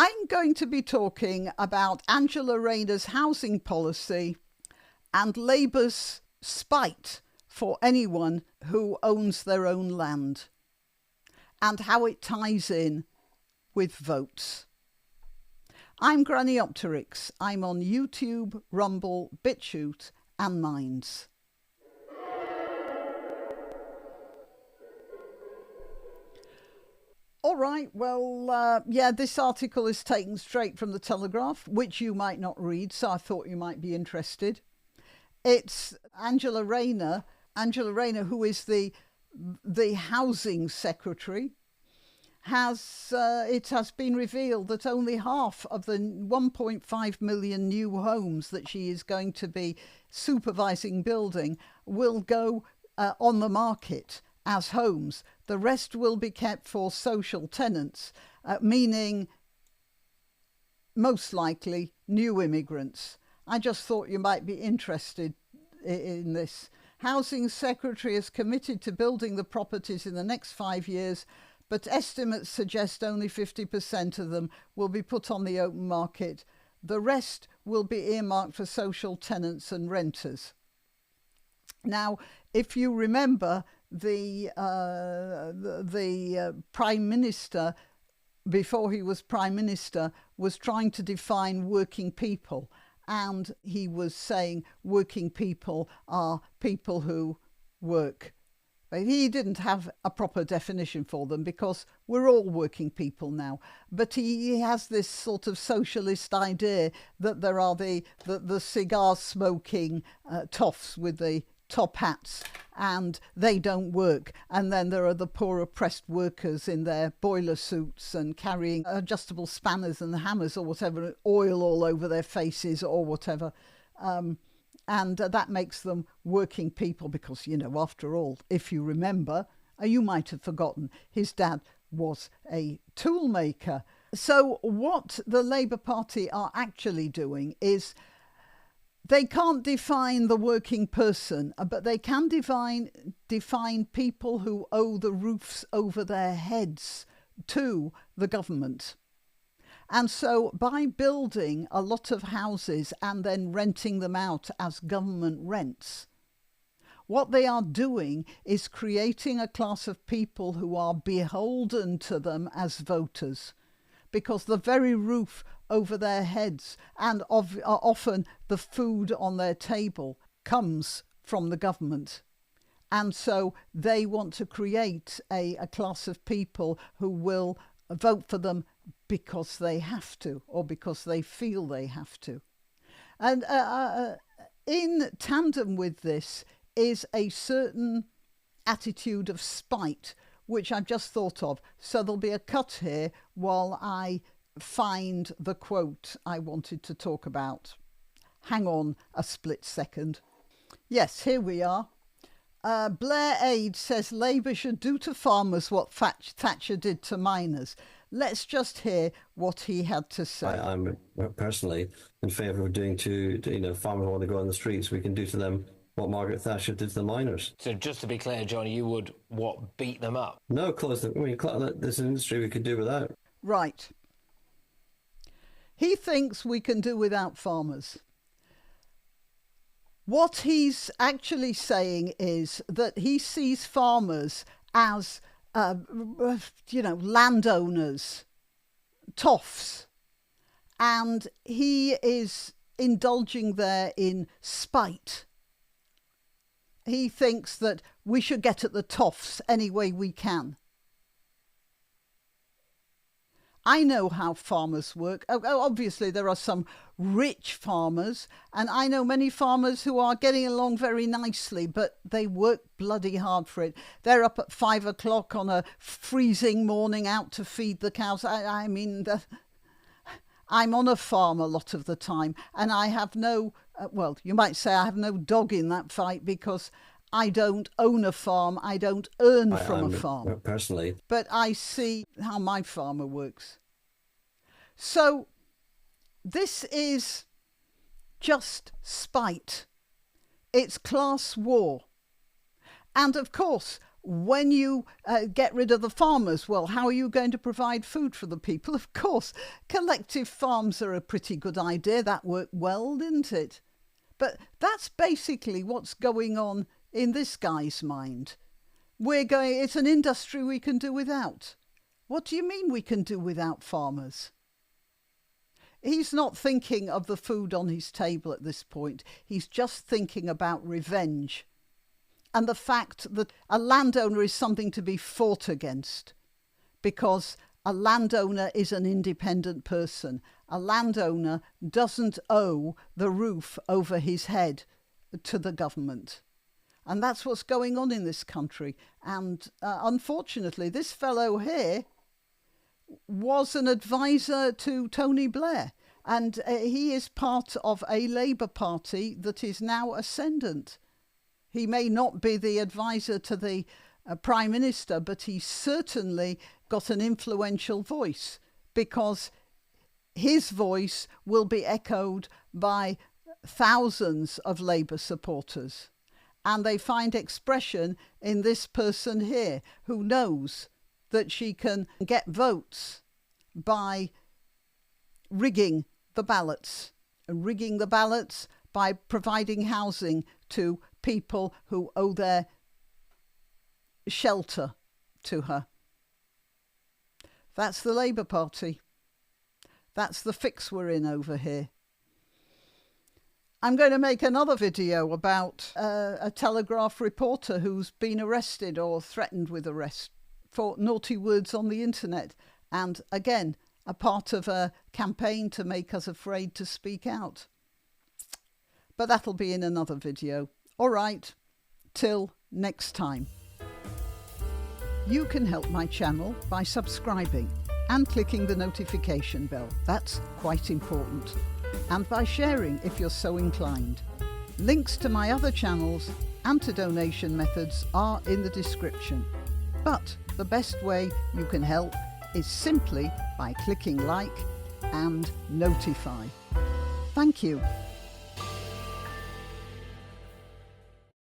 I'm going to be talking about Angela Rayner's housing policy and Labour's spite for anyone who owns their own land and how it ties in with votes. I'm Grannyopteryx. I'm on YouTube, Rumble, BitChute and Minds. All right, well, this article is taken straight from the Telegraph, which you might not read, so I thought you might be interested. It's Angela Rayner, who is the housing secretary. It has been revealed that only half of the 1.5 million new homes that she is going to be supervising building will go on the market as homes. The rest will be kept for social tenants, meaning most likely new immigrants. I just thought you might be interested in this. Housing Secretary is committed to building the properties in the next 5 years, but estimates suggest only 50% of them will be put on the open market. The rest will be earmarked for social tenants and renters. Now, if you remember, the Prime Minister, before he was Prime Minister, was trying to define working people. And he was saying working people are people who work. But he didn't have a proper definition for them because we're all working people now. But he has this sort of socialist idea that there are the cigar smoking toffs with the top hats and they don't work, and then there are the poor oppressed workers in their boiler suits and carrying adjustable spanners and hammers or whatever, oil all over their faces or whatever, and that makes them working people because, you know, after all, if you remember, you might have forgotten, his dad was a tool maker. So what the Labour Party are actually doing is they can't define the working person, but they can define people who owe the roofs over their heads to the government. And so by building a lot of houses and then renting them out as government rents, what they are doing is creating a class of people who are beholden to them as voters, because the very roof over their heads and often the food on their table comes from the government. And so they want to create a class of people who will vote for them because they have to, or because they feel they have to. And in tandem with this is a certain attitude of spite, which I've just thought of. So there'll be a cut here while I find the quote I wanted to talk about. Hang on a split second. Yes, here we are. Blair Aid says Labour should do to farmers what Thatcher did to miners. Let's just hear what he had to say. I'm personally in favour of doing to farmers want to go on the streets, we can do to them what Margaret Thatcher did to the miners. So just to be clear, Johnny, you would, beat them up? No, close them. I mean, this is an industry we could do without. Right. He thinks we can do without farmers. What he's actually saying is that he sees farmers as, landowners, toffs, and he is indulging there in spite. He thinks that we should get at the toffs any way we can. I know how farmers work. Obviously, there are some rich farmers, and I know many farmers who are getting along very nicely, but they work bloody hard for it. They're up at 5 o'clock on a freezing morning out to feed the cows. I'm on a farm a lot of the time, and I have no, you might say I have no dog in that fight because I don't own a farm. I don't earn from a farm. Personally. But I see how my farmer works. So this is just spite. It's class war. And of course, when you get rid of the farmers, well, how are you going to provide food for the people? Of course, collective farms are a pretty good idea. That worked well, didn't it? But that's basically what's going on in this guy's mind. It's an industry we can do without. What do you mean we can do without farmers? He's not thinking of the food on his table at this point. He's just thinking about revenge and the fact that a landowner is something to be fought against, because a landowner is an independent person. A landowner doesn't owe the roof over his head to the government. And that's what's going on in this country. And unfortunately, this fellow here was an advisor to Tony Blair. And he is part of a Labour Party that is now ascendant. He may not be the advisor to the Prime Minister, but he's certainly got an influential voice, because his voice will be echoed by thousands of Labour supporters. And they find expression in this person here, who knows that she can get votes by rigging the ballots by providing housing to people who owe their shelter to her. That's the Labour Party. That's the fix we're in over here. I'm going to make another video about a Telegraph reporter who's been arrested or threatened with arrest for naughty words on the internet. And again, a part of a campaign to make us afraid to speak out. But that'll be in another video. All right, till next time. You can help my channel by subscribing and clicking the notification bell. That's quite important. And by sharing if you're so inclined. Links to my other channels and to donation methods are in the description. But the best way you can help is simply by clicking like and notify. Thank you.